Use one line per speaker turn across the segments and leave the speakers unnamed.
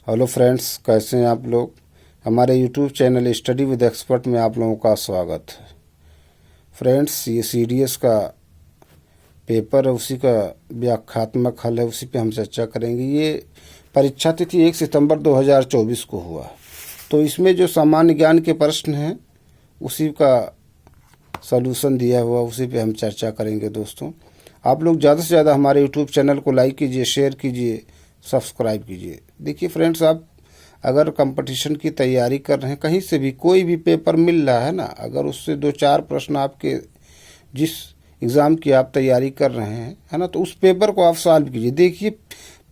Hello friends, कैसे हैं आप लोग। हमारे YouTube channel study with expert में आप लोगों का स्वागत है। फ्रेंड्स, ये सीडीएस का पेपर है, उसी का व्याख्यात्मक हल है, उसी पे हम चर्चा करेंगे। ये परीक्षा तिथि 1 सितंबर 2024 को हुआ, तो इसमें जो सामान्य ज्ञान के प्रश्न हैं उसी का सॉल्यूशन दिया हुआ, उसी पे हम चर्चा करेंगे। दोस्तों, आप लोग ज़्यादा से ज़्यादा हमारे यूट्यूब चैनल को लाइक कीजिए, शेयर कीजिए, सब्सक्राइब कीजिए। देखिए फ्रेंड्स, आप अगर कंपटीशन की तैयारी कर रहे हैं, कहीं से भी कोई भी पेपर मिल रहा है ना, अगर उससे 2-4 प्रश्न आपके जिस एग्ज़ाम की आप तैयारी कर रहे हैं, है ना, तो उस पेपर को आप सॉल्व कीजिए। देखिए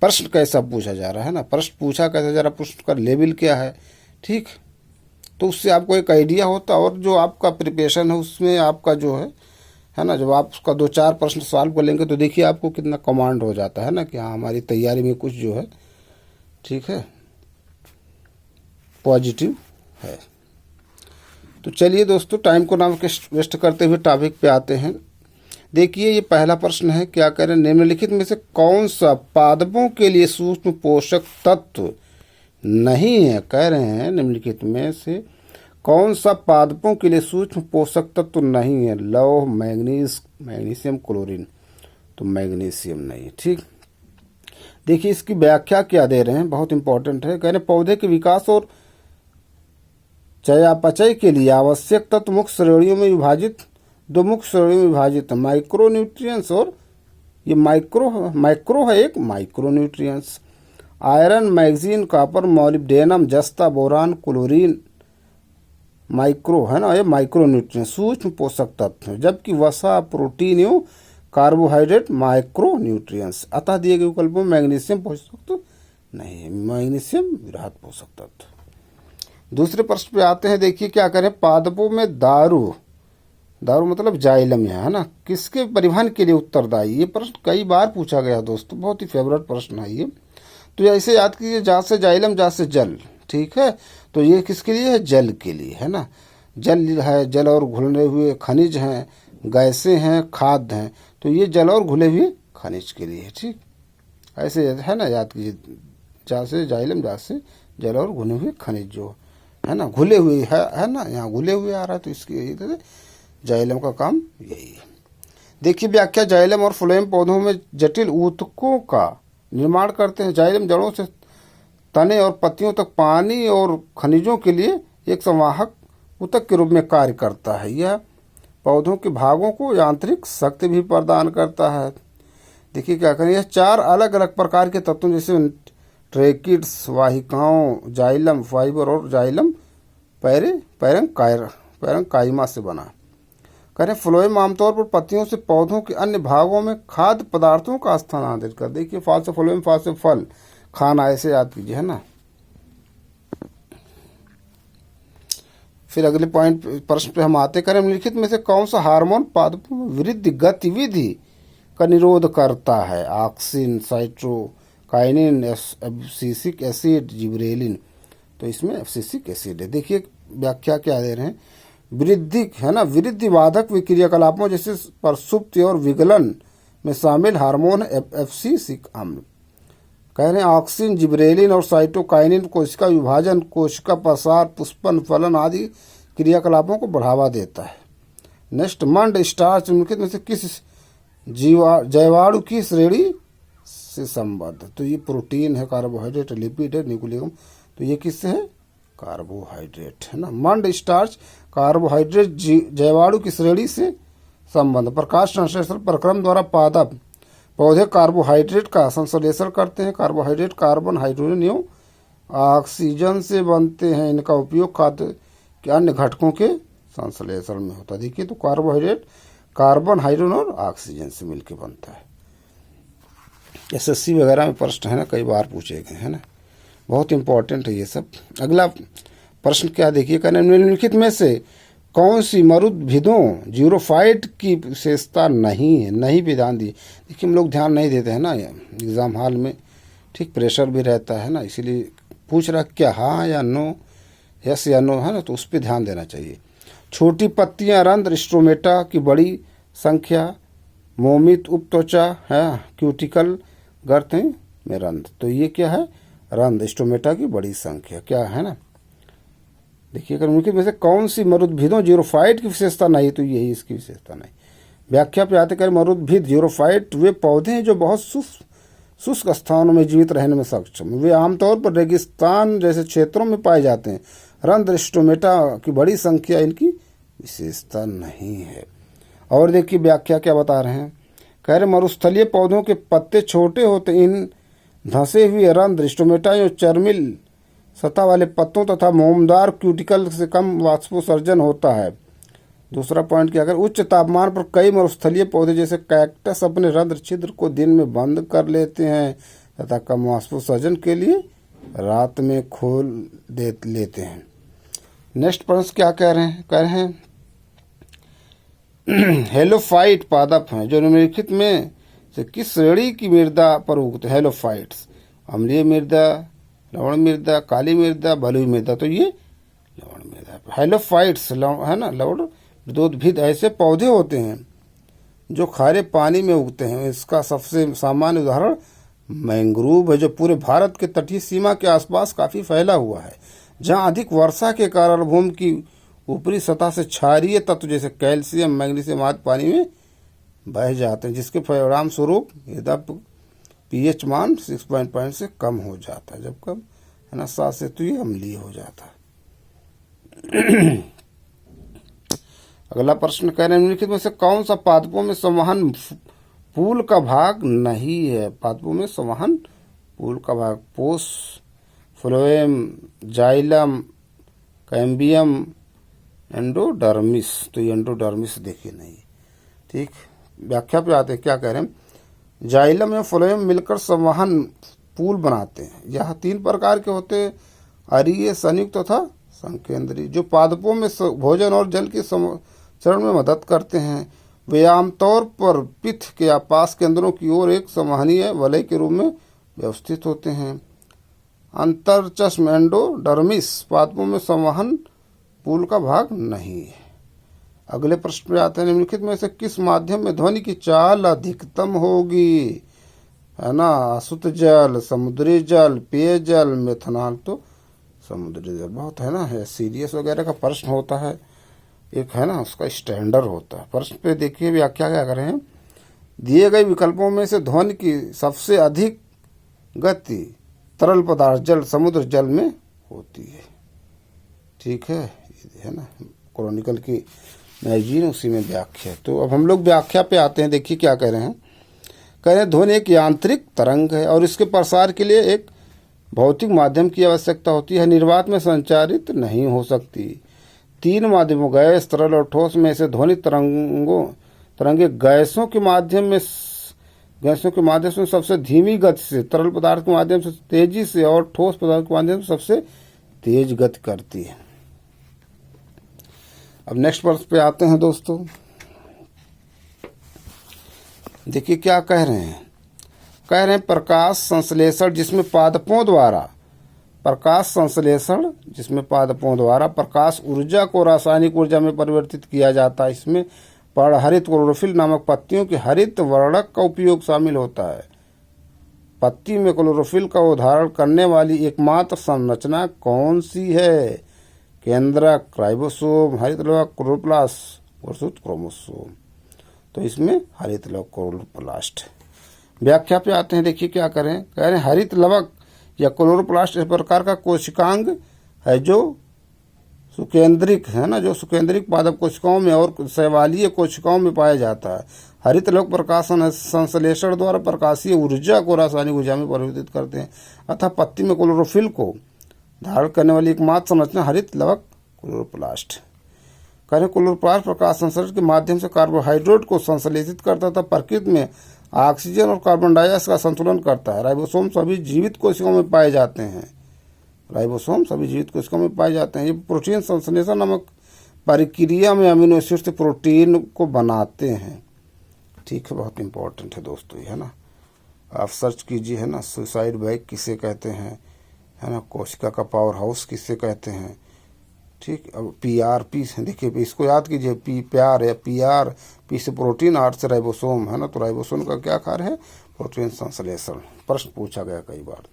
प्रश्न कैसा पूछा जा रहा है ना, प्रश्न पूछा कैसा जा रहा है, प्रश्न का लेवल क्या है, ठीक। तो उससे आपको एक आइडिया होता, और जो आपका प्रिपरेशन है उसमें आपका जो है ना, जब आप उसका 2-4 प्रश्न सॉल्व कर लेंगे तो देखिए आपको कितना कमांड हो जाता है ना कि हाँ, हमारी तैयारी में कुछ जो है ठीक है, पॉजिटिव है। तो चलिए दोस्तों, टाइम को ना वेस्ट करते हुए टॉपिक पे आते हैं। देखिए, ये पहला प्रश्न है, क्या कह रहे हैं, निम्नलिखित में से कौन सा पादपों के लिए सूक्ष्म पोषक तत्व नहीं है। कह रहे हैं निम्नलिखित में से कौन सा पादपों के लिए सूक्ष्म पोषक तत्व नहीं है। लौह, मैग्नीशियम, क्लोरीन। तो मैग्नीशियम नहीं, ठीक। देखिए इसकी व्याख्या क्या दे रहे हैं, बहुत इंपॉर्टेंट है। कह रहे हैं पौधे के विकास और चयापचय के लिए आवश्यक तत्व मुख्य श्रेणियों में विभाजित, 2 मुख्य श्रेणियों में विभाजित है, माइक्रो न्यूट्रिएंट्स, और ये माइक्रो है, एक micro nutrients. Iron, magnesium, copper, molybdenum, जस्ता, बोरान, क्लोरीन माइक्रो है ना, ये माइक्रो न्यूट्रिएंट्स सूक्ष्म पोषक तत्व है, जबकि वसा, प्रोटीन एवं कार्बोहाइड्रेट माइक्रो न्यूट्रिएंट्स। अतः दिए गए विकल्पों में मैग्नीशियम पोषक तत्व नहीं है, मैग्नीशियम वृहद पोषक तत्व। दूसरे प्रश्न पे आते हैं। देखिए क्या करें, पादपों में दारू मतलब जाइलम है ना, किसके परिवहन के लिए उत्तरदायी। ये प्रश्न कई बार पूछा गया दोस्तों, बहुत ही फेवरेट प्रश्न है ये। तो ऐसे याद कीजिए, जा से जाइलम, जा से जल, ठीक है। तो ये किसके लिए है, जल के लिए है ना। जल है, जल और घुले हुए खनिज हैं, गैसें हैं, खाद्य हैं। तो ये जल और घुले हुए खनिज के लिए है, ठीक। ऐसे है ना, याद कीजिए, जा से जाइलम, जा से जल और घुले हुए खनिज जो है ना, घुले हुए है ना, यहाँ घुले हुए आ रहा है, तो इसके जाइलम का काम यही है। देखिए व्याख्या, जाइलम और फ्लोएम पौधों में जटिल ऊतकों का निर्माण करते हैं। जाइलम जड़ों से तने और पत्तियों तक पानी और खनिजों के लिए एक संवाहक ऊतक के रूप में कार्य करता है। यह पौधों के भागों को यांत्रिक शक्ति भी प्रदान करता है। देखिए क्या करें, यह 4 अलग अलग प्रकार के तत्वों जैसे ट्रेकिड्स, वाहिकाओं, जाइलम फाइबर और जाइलम पैरेंकाइमा से बना। करें फ्लोएम आमतौर पर पत्तियों से पौधों के अन्य भागों में खाद्य पदार्थों का स्थानांतरित कर। देखिए फल से फ्लोएम, फल से फल खाना, ऐसे याद कीजिए है ना। फिर अगले पॉइंट प्रश्न पे हम आते। करें निम्नलिखित में से कौन सा हार्मोन पादपों में वृद्धि गतिविधि का निरोध करता है। Auxin, cytokinin, abscisic acid, gibberellin. तो इसमें एब्सिसिक एसिड है। देखिए व्याख्या क्या दे रहे हैं, वृद्धि है ना, वृद्धिवाधक क्रियाकलापों जैसे प्रसुप्ति और विगलन में शामिल हार्मोन एब्सिसिक अम्ल। कह रहे हैं ऑक्सिन, जिबरेलिन और साइटोकाइनिन कोशिका विभाजन, कोशिका प्रसार, पुष्पन, फलन आदि क्रियाकलापों को बढ़ावा देता है। नेक्स्ट, मंड स्टार्च निम्नलिखित में से किस जैवाणु की श्रेणी से संबद्ध। तो ये प्रोटीन है, कार्बोहाइड्रेट, लिपिड है, न्यूक्लियम। तो ये किससे है, कार्बोहाइड्रेट है ना। मंड स्टार्च कार्बोहाइड्रेट जैवाणु की श्रेणी से संबंध। प्रकाश संश्लेषण प्रक्रम द्वारा पौधे कार्बोहाइड्रेट का संश्लेषण करते हैं। कार्बोहाइड्रेट कार्बन, हाइड्रोजन एवं ऑक्सीजन से बनते हैं। इनका उपयोग खाद्य के अन्य घटकों के संश्लेषण में होता है। देखिए तो कार्बोहाइड्रेट कार्बन, हाइड्रोजन और ऑक्सीजन से मिलकर बनता है। एसएससी वगैरह में प्रश्न है ना, कई बार पूछे गए हैं ना, बहुत इंपॉर्टेंट है ये सब। अगला प्रश्न क्या, देखिए कहना, निम्नलिखित में से कौन सी मरुद्भिदों जीरोफाइट की विशेषता नहीं है। नहीं भी ध्यान दी। देखिए हम लोग ध्यान नहीं देते हैं ना एग्जाम हॉल में, ठीक, प्रेशर भी रहता है ना, इसीलिए पूछ रहा क्या हाँ या नो, यस या नो है ना, तो उस पर ध्यान देना चाहिए। छोटी पत्तियां, रंध्र, स्ट्रोमेटा की बड़ी संख्या, मोमित उपत्वचा है, क्यूटिकल गर्त में रंध्र। तो ये क्या है, रंध्र स्टोमेटा की बड़ी संख्या, क्या है ना। देखिए अगर निम्नलिखित में से कौन सी मरुद्भिदों जीरोफाइट की विशेषता नहीं, तो यही इसकी विशेषता नहीं। व्याख्या पे आते कर मरुद्भिद जीरोफाइट वे पौधे हैं जो बहुत शुष्क स्थानों में जीवित रहने में सक्षम। वे आमतौर पर रेगिस्तान जैसे क्षेत्रों में पाए जाते हैं। रंध्र स्टोमेटा की बड़ी संख्या इनकी विशेषता नहीं है। और देखिए व्याख्या क्या बता रहे हैं, कह रहे मरुस्थलीय पौधों के पत्ते छोटे होते, इन धंसे हुए रंध्र स्टोमेटा और चर्मिल सतह वाले पत्तों तथा मोमदार क्यूटिकल से कम वाष्पोत्सर्जन होता है। दूसरा पॉइंट क्या, अगर उच्च तापमान पर कई मरुस्थलीय पौधे जैसे कैक्टस अपने रंध्र छिद्र को दिन में बंद कर लेते हैं तथा कम वाष्पोत्सर्जन के लिए रात में खोल लेते हैं। नेक्स्ट प्रश्न क्या कह रहे हैं, हेलोफाइट पादप हैं जो निम्नलिखित में से किस श्रेणी की मृदा पर उगते हैं। हेलोफाइट्स अम्लीय मृदा, लवण मृदा, काली मृदा, बलुई मृदा, तो ये लवण मृदा। हेलोफाइट्स है ना लवण मृदोद्भिद ऐसे पौधे होते हैं जो खारे पानी में उगते हैं। इसका सबसे सामान्य उदाहरण मैंग्रोव है जो पूरे भारत के तटीय सीमा के आसपास काफी फैला हुआ है। जहां अधिक वर्षा के कारण भूमि की ऊपरी सतह से क्षारीय तत्व जैसे कैल्शियम, मैग्नीशियम आदि पानी में बह जाते हैं, जिसके परिणाम स्वरूप मृदा पीएच मान 6.5 से कम हो जाता है। जब कम है ना 7 से, तो ये अम्लीय हो जाता है। अगला प्रश्न कह रहे हैं निम्नलिखित में से कौन सा पादपों में संवहन पूल का भाग नहीं है। पादपों में संवहन पूल का भाग पोस, फ्लोएम, जाइलम, कैम्बियम, एंडोडर्मिस, तो ये एंडोडर्मिस देखिए नहीं। ठीक, व्याख्या पे आते हैं, क्या कह रहे हैं, जाइलम या फ्लोएम मिलकर संवहन पूल बनाते हैं। यह 3 प्रकार के होते हैं, अरीय, संयुक्त तथा संकेंद्रीय, जो पादपों में भोजन और जल के चरण में मदद करते हैं। वे आमतौर पर पिथ के आपास केंद्रों की ओर एक संवहनीय वलय के रूप में व्यवस्थित होते हैं। अंतरचश्म एंडोडर्मिस पादपों में संवहन पूल का भाग नहीं है। अगले प्रश्न पे आते हैं, निम्नलिखित में से किस माध्यम में ध्वनि की चाल अधिकतम होगी, है ना। अशुद्ध जल, समुद्री जल, पेयजल, मेथनॉल, तो समुद्री जल बहुत है ना, है सीरियस वगैरह का प्रश्न होता है, एक है ना उसका स्टैंडर्ड होता है। प्रश्न पे देखिए व्याख्या क्या कर रहे हैं, दिए गए विकल्पों में से ध्वनि की सबसे अधिक गति तरल पदार्थ जल, समुद्र जल में होती है। ठीक है ना, क्रॉनिकल की मैगजीन उसी में व्याख्या। तो अब हम लोग व्याख्या पे आते हैं। देखिए क्या कह रहे हैं, कह रहे हैं ध्वनि एक यांत्रिक तरंग है और इसके प्रसार के लिए एक भौतिक माध्यम की आवश्यकता होती है, निर्वात में संचारित नहीं हो सकती। 3 माध्यमों गैस, तरल और ठोस में से ध्वनि तरंगे गैसों के माध्यम से सबसे धीमी गति से, तरल पदार्थ के माध्यम से तेजी से और ठोस पदार्थ के माध्यम से सबसे तेज गति करती है। अब नेक्स्ट प्रश्न पे आते हैं दोस्तों। देखिए क्या कह रहे हैं, प्रकाश संश्लेषण जिसमें पादपों द्वारा प्रकाश ऊर्जा को रासायनिक ऊर्जा में परिवर्तित किया जाता है। इसमें पर्णहरित क्लोरोफिल नामक पत्तियों के हरित वर्णक का उपयोग शामिल होता है। पत्ती में क्लोरोफिल का उधारण करने वाली एकमात्र संरचना कौन सी है। केंद्रक, राइबोसोम, हरित लवक, क्लोरोप्लास्ट और क्रोमोसोम, तो इसमें हरित लवक क्लोरोप्लास्ट। व्याख्या पे आते हैं। देखिए क्या कह रहे हैं, हरित लवक या क्लोरोप्लास्ट इस प्रकार का कोशिकांग है जो सुकेंद्रिक है ना, जो सुकेंद्रिक पादप कोशिकाओं में और शैवालीय कोशिकाओं में पाया जाता है। हरित लवक प्रकाश संश्लेषण द्वारा प्रकाशीय ऊर्जा को रासायनिक ऊर्जा में परिवर्तित करते हैं, अतः पत्ती में क्लोरोफिल को धारण करने वाली एकमात्र संरचना हरित लवक क्लोरोप्लास्ट। क्लोरोप्लास्ट प्रकाश संश्लेषण के माध्यम से कार्बोहाइड्रेट को संश्लेषित करता था, प्रकृति में ऑक्सीजन और कार्बन डाइऑक्साइड का संतुलन करता है। राइबोसोम सभी जीवित कोशिकाओं में पाए जाते हैं। ये प्रोटीन संश्लेषण नामक प्रक्रिया में अमीनो एसिड से प्रोटीन को बनाते हैं। ठीक है, बहुत इंपॉर्टेंट है दोस्तों, है ना। आप सर्च कीजिए, है ना, सुसाइड बैग किसे कहते हैं, है ना, कोशिका का पावर हाउस किसे कहते हैं। ठीक, अब PRP देखिए, इसको याद कीजिए, प्यार है, PR, P से प्रोटीन, R से राइबोसोम, है ना। तो राइबोसोम का क्या कार्य है, प्रोटीन संश्लेषण। प्रश्न पूछा गया कई बार।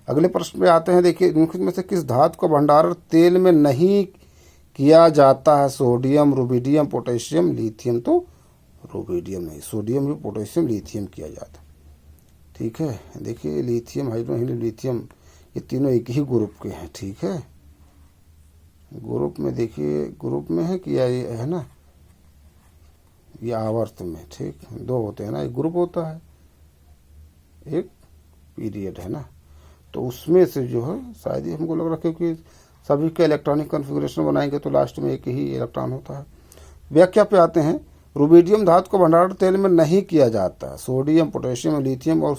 अगले प्रश्न पे आते हैं। देखिए, निम्नलिखित में से किस धातु का भंडारण तेल में नहीं किया जाता है? Sodium, rubidium, potassium, lithium. तो रुबिडियम नहीं, सोडियम भी, पोटेशियम, लिथियम किया जाता है। ठीक है, देखिए लिथियम, हाइड्रोजन हीलियम, लिथियम, ये तीनों एक ही ग्रुप के हैं। ठीक है, ग्रुप में देखिए, ग्रुप में है कि ये है ना, ये आवर्त में। ठीक, दो होते हैं ना, एक ग्रुप होता है, एक पीरियड है ना, तो उसमें से जो है शायद हमको लग रहा है, क्योंकि सभी के इलेक्ट्रॉनिक कॉन्फ़िगरेशन बनाएंगे तो लास्ट में एक ही इलेक्ट्रॉन होता है। व्याख्या पे आते हैं। रुबिडियम धातु का भंडारण तेल में नहीं किया जाता। सोडियम, पोटेशियम, लिथियम और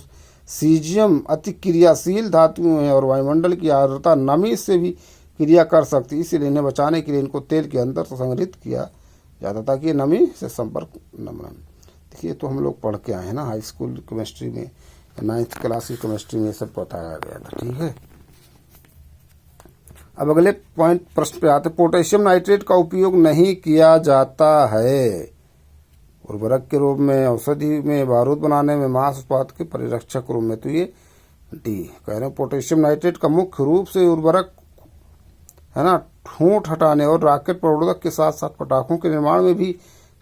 सीजियम अति क्रियाशील धातुएं हैं और वायुमंडल की आर्द्रता नमी से भी क्रिया कर सकती है, इसलिए इन्हें बचाने के लिए इनको तेल के अंदर संग्रहित किया जाता ताकि नमी से संपर्क न बने। देखिए, तो हम लोग पढ़ के आए हैं ना हाई स्कूल केमिस्ट्री में, 9th क्लास की केमिस्ट्री में ये सब बताया गया था। ठीक है, अब अगले पॉइंट प्रश्न पे आते। पोटेशियम नाइट्रेट का उपयोग नहीं किया जाता है उर्वरक के रूप में, औषधि में, बारूद बनाने में, मांस उत्पाद के परिरक्षक रूप में। तो ये डी कह रहे हैं। पोटेशियम नाइट्रेट का मुख्य रूप से उर्वरक है ना, ठूंठ हटाने और रॉकेट प्ररोधक के साथ साथ पटाखों के निर्माण में भी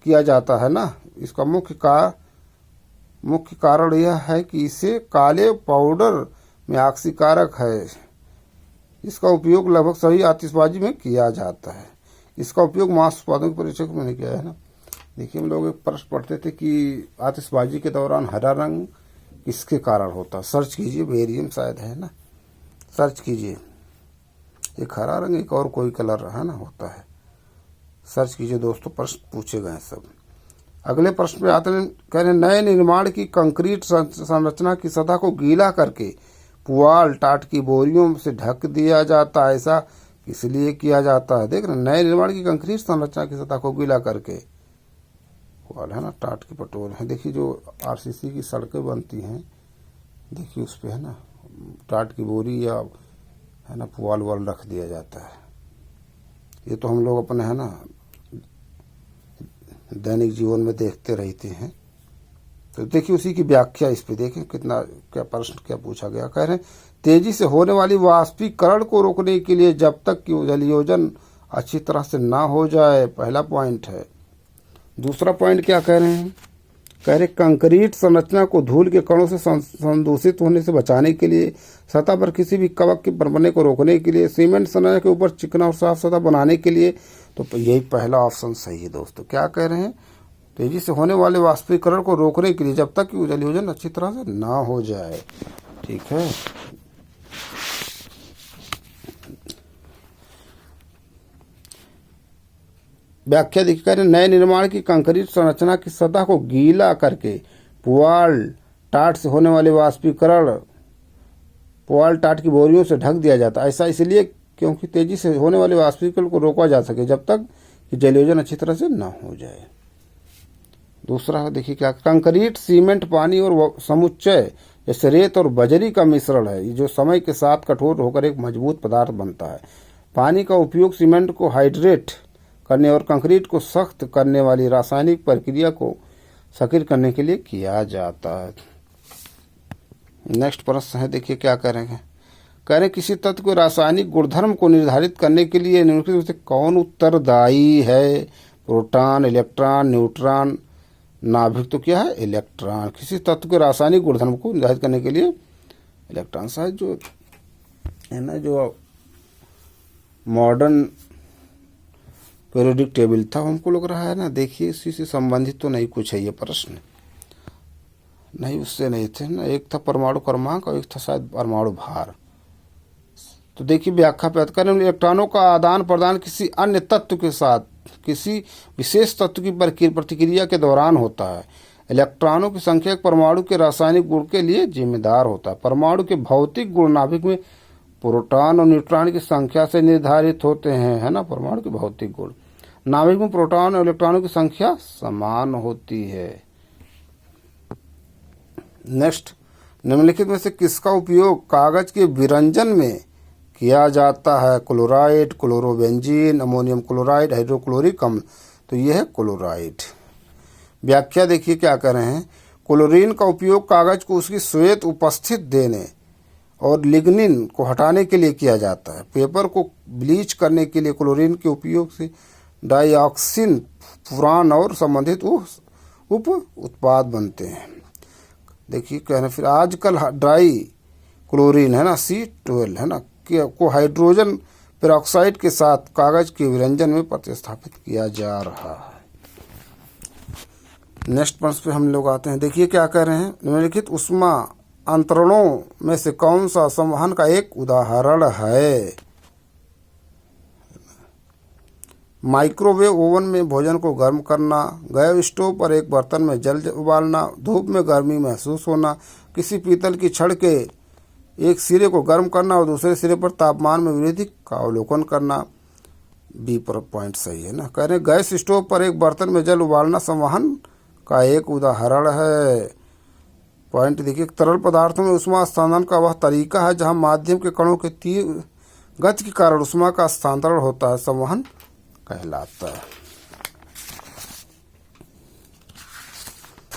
किया जाता है ना। इसका मुख्य कारण यह है कि इसे काले पाउडर में ऑक्सीकारक है। इसका उपयोग लगभग सभी आतिशबाजी में किया जाता है। इसका उपयोग मांस उत्पादन के परिरक्षक में नहीं किया है ना। देखिए, हम लोग एक प्रश्न पढ़ते थे कि आतिशबाजी के दौरान हरा रंग किसके कारण होता है? सर्च कीजिए, बेरियम शायद है ना, सर्च कीजिए। एक हरा रंग, एक और कोई कलर है ना होता है, सर्च कीजिए दोस्तों, प्रश्न पूछे गए सब। अगले प्रश्न पे आते हैं। कह रहे हैं, नए निर्माण की कंक्रीट संरचना की सतह को गीला करके पुआल, टाट की बोरियों से ढक दिया जाता है। ऐसा इसलिए किया जाता है, देख रहे हैं, नए निर्माण की कंक्रीट संरचना की सतह को गीला करके पुआल है ना, टाट की पटोल है। देखिए, जो आरसीसी की सड़कें बनती हैं, देखिए उस पे है ना टाट की बोरी या है ना पुआल वाल रख दिया जाता है। ये तो हम लोग अपने है ना दैनिक जीवन में देखते रहते हैं। तो देखिए, उसी की व्याख्या इस पे देखें, कितना क्या प्रश्न क्या पूछा गया। कह रहे हैं, तेजी से होने वाली वाष्पीकरण को रोकने के लिए जब तक कि जलयोजन अच्छी तरह से ना हो जाए, पहला पॉइंट है। दूसरा पॉइंट क्या कह रहे हैं? कह रहे कंक्रीट संरचना को धूल के कणों से संदूषित होने से बचाने के लिए, सतह पर किसी भी कवक के बनने को रोकने के लिए, सीमेंट संरचना के ऊपर चिकना और साफ सतह बनाने के लिए। तो यही पहला ऑप्शन सही है दोस्तों। क्या कह रहे हैं? तेजी से होने वाले वाष्पीकरण को रोकने के लिए जब तक कि जलयोजन अच्छी तरह से ना हो जाए। ठीक है, व्याख्या देखिए, नए निर्माण की कंक्रीट संरचना की सतह को गीला करके पुआल, टाट से होने वाले वाष्पीकरण पुआल, टाट की बोरियों से ढक दिया जाता है। ऐसा इसलिए क्योंकि तेजी से होने वाले वाष्पीकरण को रोका जा सके जब तक कि जलयोजन अच्छी तरह से ना हो जाए। दूसरा देखिए क्या, कंक्रीट सीमेंट, पानी और समुच्चय जैसे रेत और बजरी का मिश्रण है, जो समय के साथ कठोर होकर एक मजबूत पदार्थ बनता है। पानी का उपयोग सीमेंट को हाइड्रेट करने और कंक्रीट को सख्त करने वाली रासायनिक प्रक्रिया को सक्रिय करने के लिए किया जाता है। नेक्स्ट प्रश्न है, देखिए क्या करेंगे। कह रहे किसी तत्व के रासायनिक गुणधर्म को निर्धारित करने के लिए निम्नलिखित में से कौन उत्तरदायी है? प्रोटॉन, इलेक्ट्रॉन, न्यूट्रॉन, नाभिक। तो क्या है? इलेक्ट्रॉन। किसी तत्व के रासायनिक गुणधर्म को निर्धारित करने के लिए इलेक्ट्रॉन। शायद जो है ना, जो मॉडर्न पीरियोडिक टेबल था, हमको लग रहा है ना, देखिए इसी से संबंधित तो नहीं कुछ है ये प्रश्न, नहीं उससे नहीं थे ना। एक था परमाणु क्रमांक और एक था शायद परमाणु भार। तो देखिए व्याख्या पे करें, इलेक्ट्रॉनों का आदान प्रदान किसी अन्य तत्व के साथ किसी विशेष तत्व की प्रतिक्रिया के दौरान होता है। इलेक्ट्रॉनों की संख्या एक परमाणु के रासायनिक गुण के लिए जिम्मेदार होता है। परमाणु के भौतिक गुण नाभिक में प्रोटॉन और न्यूट्रॉन की संख्या से निर्धारित होते हैं, है ना। परमाणु के भौतिक गुण, नाभिक में प्रोटॉन और इलेक्ट्रॉनों की संख्या समान होती है। नेक्स्ट, निम्नलिखित में से किसका उपयोग कागज के विरंजन में किया जाता है? Chloride, chlorobenzene, ammonium chloride, hydrochloric अम्ल। तो यह है क्लोराइड। व्याख्या देखिए क्या कर रहे हैं। क्लोरीन का उपयोग कागज को उसकी श्वेत उपस्थित देने और लिग्निन को हटाने के लिए किया जाता है। पेपर को ब्लीच करने के लिए क्लोरीन के उपयोग से डाइऑक्सिन, फुरान और संबंधित उप उत्पाद बनते हैं। देखिए कहना फिर आजकल ड्राई क्लोरीन है ना C12 है ना को हाइड्रोजन पेरोक्साइड के साथ कागज के विरंजन में प्रतिस्थापित किया जा रहा है। नेक्स्ट प्रश्न पे हम लोग आते हैं। देखिए क्या कह रहे हैं, निम्नलिखित ऊष्मा अंतरणों में से कौन सा संवहन का एक उदाहरण है। माइक्रोवेव ओवन में भोजन को गर्म करना, गैस स्टोव पर एक बर्तन में जल उबालना, धूप में गर्मी महसूस होना, किसी पीतल की छड़ के एक सिरे को गर्म करना और दूसरे सिरे पर तापमान में वृद्धि का अवलोकन करना। बी पर पॉइंट सही है ना। कह रहे गैस स्टोव पर एक बर्तन में जल उबालना संवहन का एक उदाहरण है। पॉइंट देखिए, तरल पदार्थों में ऊष्मा स्थानांतरण का वह तरीका है जहां माध्यम के कणों के तीव्र गति के कारण ऊष्मा का स्थानांतरण होता है, संवहन कहलाता है।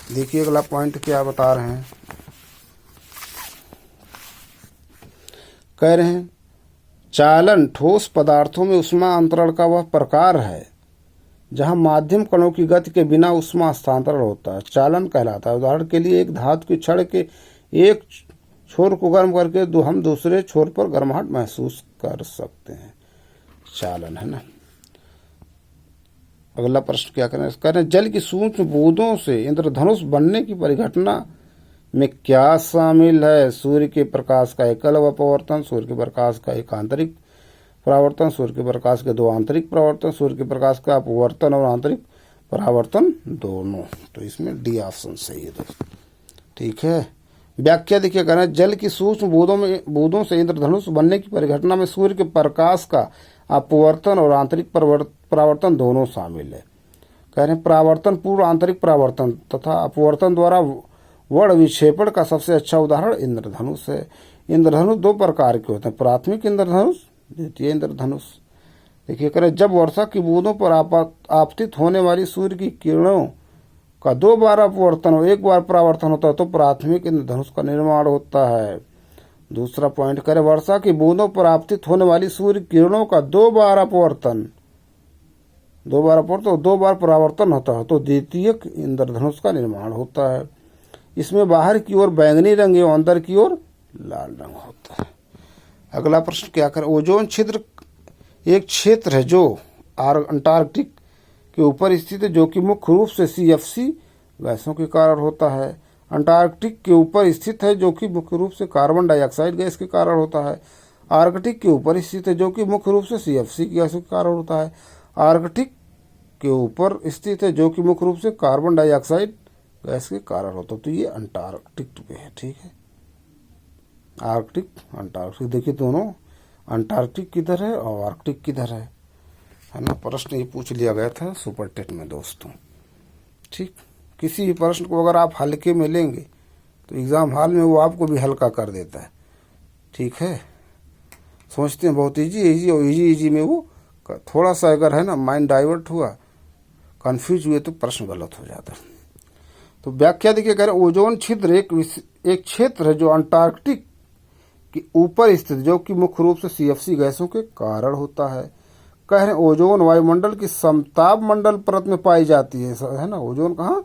देखिए अगला पॉइंट क्या बता रहे हैं। कह रहे हैं चालन ठोस पदार्थों में ऊष्मा अंतरण का वह प्रकार है जहां माध्यम कणों की गति के बिना ऊष्मा स्थानांतरण होता है, चालन कहलाता है। उदाहरण के लिए एक धातु की छड़ के एक छोर को गर्म करके हम दूसरे छोर पर गर्माहट महसूस कर सकते हैं, चालन है ना। अगला प्रश्न क्या करें, जल की सूक्ष्म बूंदों से इंद्रधनुष बनने की परिघटना में क्या शामिल है। सूर्य के प्रकाश का एकल अपवर्तन, सूर्य के प्रकाश का एक आंतरिक परावर्तन, सूर्य के प्रकाश के दो आंतरिक परावर्तन, सूर्य के प्रकाश का अपवर्तन और आंतरिक परावर्तन दोनों। तो इसमें डी ऑप्शन सही है दोस्तों। ठीक है, व्याख्या देखिए कहना जल की सूक्ष्म बूंदों से इंद्रधनुष बनने की परिघटना में सूर्य के प्रकाश का अपवर्तन और आंतरिक परावर्तन दोनों शामिल है। कह रहे हैं परावर्तन पूर्व आंतरिक परावर्तन तथा अपवर्तन द्वारा वर्ण विक्षेपण का सबसे अच्छा उदाहरण इंद्रधनुष है। इंद्रधनुष दो प्रकार के होते हैं, प्राथमिक इंद्रधनुष, द्वितीय इंद्रधनुष। देखिए करें जब वर्षा की बूंदों पर आपतित होने वाली सूर्य की किरणों का दो बार अपवर्तन और एक बार परावर्तन होता है तो प्राथमिक इंद्रधनुष का निर्माण होता है। दूसरा पॉइंट करें वर्षा की बूंदों पर आपतित होने वाली सूर्य किरणों का दो बार अपवर्तन और दो बार परावर्तन होता है तो द्वितीय इंद्रधनुष का निर्माण होता है। इसमें बाहर की ओर बैंगनी रंग एवं अंदर की ओर लाल रंग होता है। अगला प्रश्न क्या करें, ओजोन छिद्र एक क्षेत्र है जो अंटार्कटिक के ऊपर स्थित है जो कि मुख्य रूप से CFC गैसों के कारण होता है। अंटार्कटिक के ऊपर स्थित है जो कि मुख्य रूप से कार्बन डाइऑक्साइड गैस के कारण होता है। आर्कटिक के ऊपर स्थित है जो कि मुख्य रूप से CFC गैसों के कारण होता है। आर्कटिक के ऊपर स्थित है जो कि मुख्य रूप से कार्बन डाइऑक्साइड गैस के कारण होता है। तो ये अंटार्कटिक पे है। ठीक है, आर्कटिक अंटार्कटिक देखिए दोनों, अंटार्कटिक किधर है और आर्कटिक किधर है ना। प्रश्न ये पूछ लिया गया था सुपर टेट में दोस्तों। ठीक, किसी भी प्रश्न को अगर आप हल्के में लेंगे तो एग्जाम हॉल में वो आपको भी हल्का कर देता है। ठीक है, सोचते हैं बहुत इजी और इजी में वो थोड़ा सा अगर है ना माइंड डाइवर्ट हुआ, कंफ्यूज हुए तो प्रश्न गलत हो जाता है। तो व्याख्या देखिए कह रहे ओजोन छिद्र एक क्षेत्र है जो अंटार्कटिक के ऊपर स्थित जो कि मुख्य रूप से CFC गैसों के कारण होता है। कह रहे ओजोन वायुमंडल की समताप मंडल परत में पाई जाती है ना। ओजोन कहाँ,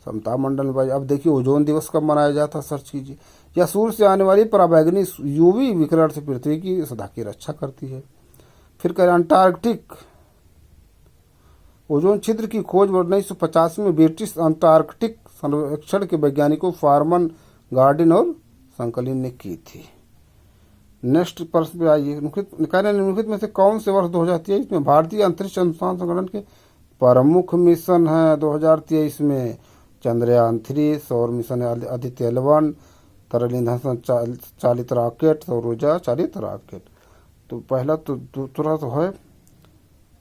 समताप मंडल में पाई। अब देखिए ओजोन दिवस कब मनाया जाता है, सर्च कीजिए। यह सूर्य से आने वाली पराबैंगनी UV विकिरण से पृथ्वी की सदा की रक्षा करती है। फिर कह रहे अंटार्कटिक ओजोन छिद्र की खोज 1985 में ब्रिटिश अंटार्कटिक सर्वेक्षण के वैज्ञानिकों फार्मन, गार्डिन और संकलिन ने की थी। नेक्स्ट प्रश्न पे आइए, निम्नलिखित में से कौन से वर्ष 2023 में भारतीय अंतरिक्ष अनुसंधान संगठन के प्रमुख मिशन है। 2023 में चंद्रयान 3, सौर मिशन आदित्य 11, तरल ईंधन चालित रॉकेट, सौर ऊर्जा चालित रॉकेट। तो पहला तो दूसरा तो है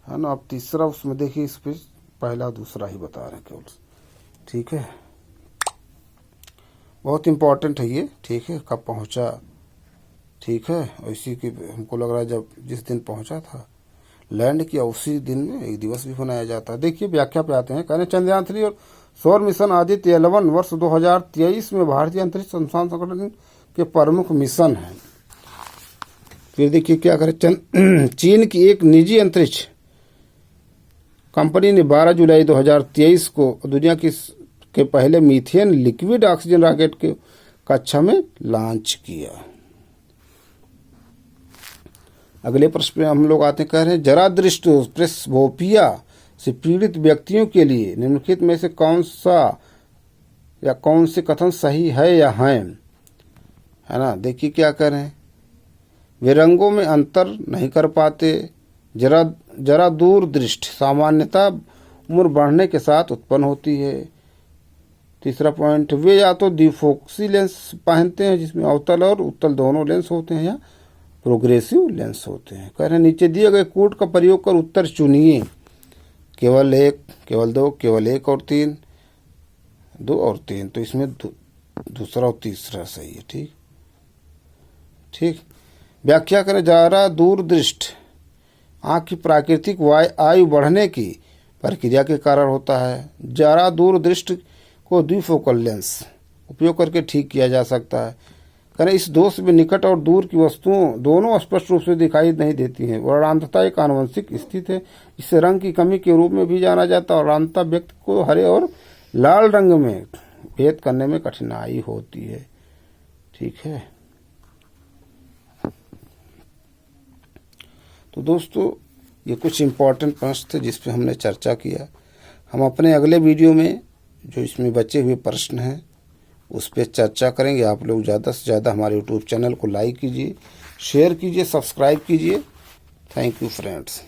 ना। अब तीसरा उसमें देखिए इस पे पहला दूसरा ही बता रहे हैं केवल। ठीक है, बहुत इम्पोर्टेंट है ये। ठीक है, कब पहुंचा, ठीक है, इसी की हमको लग रहा है जब जिस दिन पहुंचा था लैंड किया उसी दिन में एक दिवस भी मनाया जाता है। देखिए व्याख्या पे आते हैं। कहने चंद्रयान 3 और सौर मिशन आदित्य 11 वर्ष 2023 में भारतीय अंतरिक्ष अनुसंधान संगठन के प्रमुख मिशन हैं। फिर देखिए क्या करे, चीन की एक निजी अंतरिक्ष कंपनी ने 12 जुलाई 2023 को दुनिया के पहले मीथेन लिक्विड ऑक्सीजन रॉकेट के कक्षा में लॉन्च किया। अगले प्रश्न में हम लोग आते कह रहे हैं, जरादृष्ट प्रेसबोपिया से पीड़ित व्यक्तियों के लिए निम्नलिखित में से कौन से कथन सही है या हैं, है ना। देखिए क्या कह रहे हैं, वे रंगों में अंतर नहीं कर पाते, जरा दूरदृष्ट सामान्यता उम्र बढ़ने के साथ उत्पन्न होती है। तीसरा पॉइंट, वे या तो द्विफोक्सी लेंस पहनते हैं जिसमें अवतल और उत्तल दोनों लेंस होते हैं, या प्रोग्रेसिव लेंस होते हैं। कह रहे हैं नीचे दिए गए कोड का प्रयोग कर उत्तर चुनिए, केवल 1, केवल 2, केवल 1 और 3, 2 और 3। तो इसमें दूसरा और तीसरा सही है। ठीक। व्याख्या करें, जरा दूरदृष्ट आँख की प्राकृतिक आयु बढ़ने की प्रक्रिया के कारण होता है। जरा दूरदृष्ट को द्विफोकल लेंस उपयोग करके ठीक किया जा सकता है। करें इस दोष में निकट और दूर की वस्तुओं दोनों स्पष्ट रूप से दिखाई नहीं देती हैं। वर्णांतता एक आनुवंशिक स्थिति है, इसे रंग की कमी के रूप में भी जाना जाता है। वर्णांतता व्यक्ति को हरे और लाल रंग में भेद करने में कठिनाई होती है। ठीक है, तो दोस्तों ये कुछ इम्पोर्टेंट प्रश्न थे जिस पे हमने चर्चा किया। हम अपने अगले वीडियो में जो इसमें बचे हुए प्रश्न हैं उस पर चर्चा करेंगे। आप लोग ज़्यादा से ज़्यादा हमारे यूट्यूब चैनल को लाइक कीजिए, शेयर कीजिए, सब्सक्राइब कीजिए। Thank you friends.